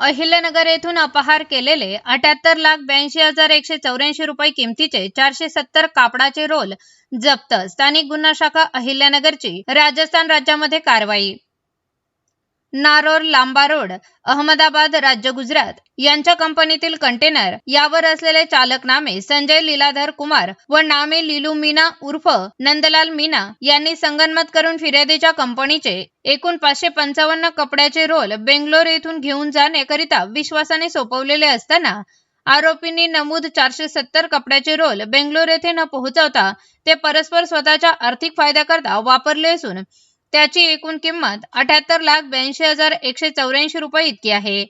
अहिल्यानगर येथून अपहार केलेले 78,82,184 रुपये किमतीचे 470 कापडाचे रोल जप्त. स्थानिक गुन्हा शाखा अहिल्यानगरची राजस्थान राज्यामध्ये कारवाई. नारोर लांबा रोड, अहमदाबाद राज्य गुजरात यांच्या कंपनीतील कंटेनर यावर असलेले चालकनामे संजय लीलाधर कुमार व नामे लीलू मीना उर्फ नंदलाल मीना यांनी संगनमत करून फिर्यादीच्या कंपनीचे एकूण 555 कपड्याचे रोल बेंगलोर येथून घेऊन जाण्याकरिता विश्वासाने सोपवलेले असताना आरोपींनी नमूद 470 कपड्याचे रोल बेंगलोर येथे न पोहोचवता ते परस्पर स्वतःच्या आर्थिक फायद्याकरता वापरले असून त्याची एकूण किंमत 78,82,184 रुपये इतकी आहे.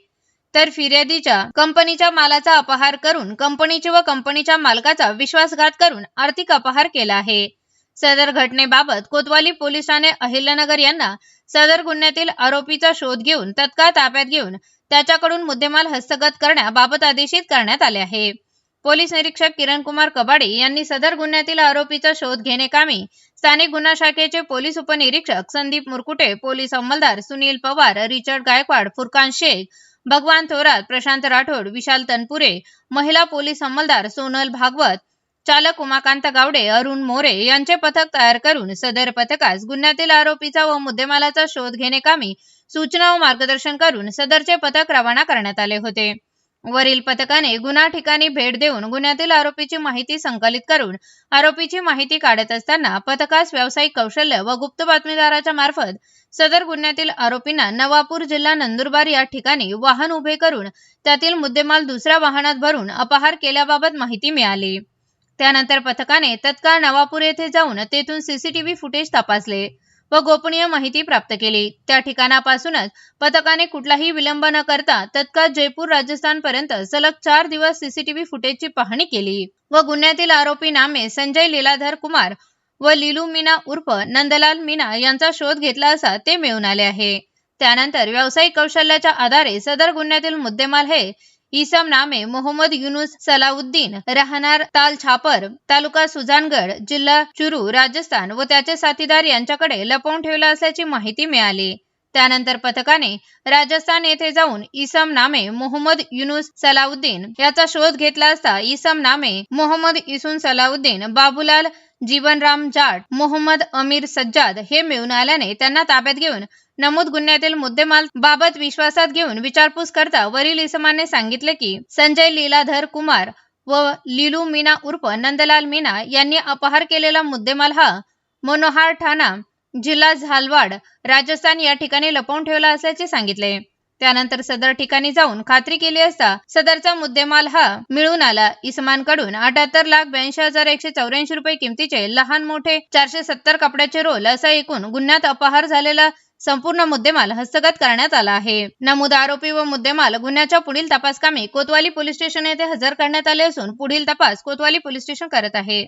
तर फिर्यादीच्या कंपनीच्या मालाचा अपहार करून कंपनीची व कंपनीच्या मालकाचा विश्वासघात करून आर्थिक अपहार केला आहे. सदर घटनेबाबत कोतवाली पोलीस ठाणे अहिल्यानगर यांना सदर गुन्ह्यातील आरोपीचा शोध घेऊन तत्काळ ताब्यात घेऊन त्याच्याकडून मुद्देमाल हस्तगत करण्याबाबत आदेशित करण्यात आले आहे. पोलीस निरीक्षक किरण कुमार कबाडे यांनी सदर गुन्ह्यातील आरोपीचा शोध घेणेकामी स्थानिक गुन्हा शाखेचे पोलीस उपनिरीक्षक संदीप मुरकुटे, पोलीस अंमलदार सुनील पवार, रिचर्ड गायकवाड, फुरकान शेख, भगवान थोरात, प्रशांत राठोड, विशाल तनपुरे, महिला पोलीस अंमलदार सोनल भागवत, चालक उमाकांत गावडे, अरुण मोरे यांचे पथक तयार करून सदर पथकास गुन्ह्यातील आरोपीचा व मुद्देमालाचा शोध घेणेकामी सूचना व मार्गदर्शन करून सदरचे पथक रवाना करण्यात आले होते. वरील पथकाने गुन्हा ठिकाणी भेट देऊन गुन्ह्यातील आरोपीची माहिती संकलित करून आरोपीची माहिती काढत असताना पथकास व्यावसायिक कौशल्य व गुप्त बातमीदाराच्या मार्फत सदर गुन्ह्यातील आरोपींना नवापूर जिल्हा नंदुरबार या ठिकाणी वाहन उभे करून त्यातील मुद्देमाल दुसऱ्या वाहनात भरून अपहार केल्याबाबत माहिती मिळाली. त्यानंतर पथकाने तत्काळ नवापूर येथे जाऊन तेथून सीसीटीव्ही फुटेज तपासले व गोपनीय माहिती प्राप्त केली. त्या ठिकाणापासूनच पथकाने कुठलाही विलंब न करता तत्काळ जयपूर राजस्थान पर्यंत सलग 4 दिवस सीसीटीव्ही फुटेजची पाहणी केली व गुन्ह्यातील आरोपी नामे संजय लीलाधर कुमार व लीलू मीना उर्फ नंदलाल मीना यांचा शोध घेतला असता ते मिळून आले आहे. त्यानंतर व्यावसायिक कौशल्याच्या आधारे सदर गुन्ह्यातील मुद्देमाल हे इसम नामे मोहम्मद युनुस सलाउद्दीन राहणार ताल छापर तालुका सुजानगड जिल्हा चुरू राजस्थान व त्याचे साथीदार यांच्याकडे लपवून ठेवला असल्याची माहिती मिळाली. त्यानंतर पथकाने राजस्थान येथे जाऊन इसम नामे मोहम्मद युनुस सलाउद्दीन याचा शोध घेतला असता इसम नामे मोहम्मद इसून सलाउद्दीन, बाबूलाल जीवनराम जाट, मोहम्मद अमीर सज्जाद हे मिळून आल्याने त्यांना ताब्यात घेऊन नमूद गुन्ह्यातील मुद्देमाल बाबत विश्वासात घेऊन विचारपूस करता वरील इसमाने सांगितले की संजय लीलाधर कुमार व लीलू मीना उर्फ नंदलाल मीना यांनी अपहार केलेला मुद्देमाल हा मनोहार ठाणा जिल्हा झालवाड राजस्थान या ठिकाणी लपवून ठेवला असल्याचे सांगितले. त्यानंतर सदर ठिकाणी जाऊन खात्री केली असता सदरचा मुद्देमाल हा मिळून आला. इसमांकडून 78,82,184 रुपये किमतीचे लहान मोठे 470 कपड्याचे रोल असा एकूण गुन्ह्यात अपहार झालेला संपूर्ण मुद्देमाल हस्तगत करण्यात आला आहे. नमूद आरोपी व मुद्देमाल गुन्ह्याच्या पुढील तपासकामी कोतवाली पोलीस स्टेशन येथे हजर करण्यात आले असून पुढील तपास कोतवाली पोलीस स्टेशन करत आहे.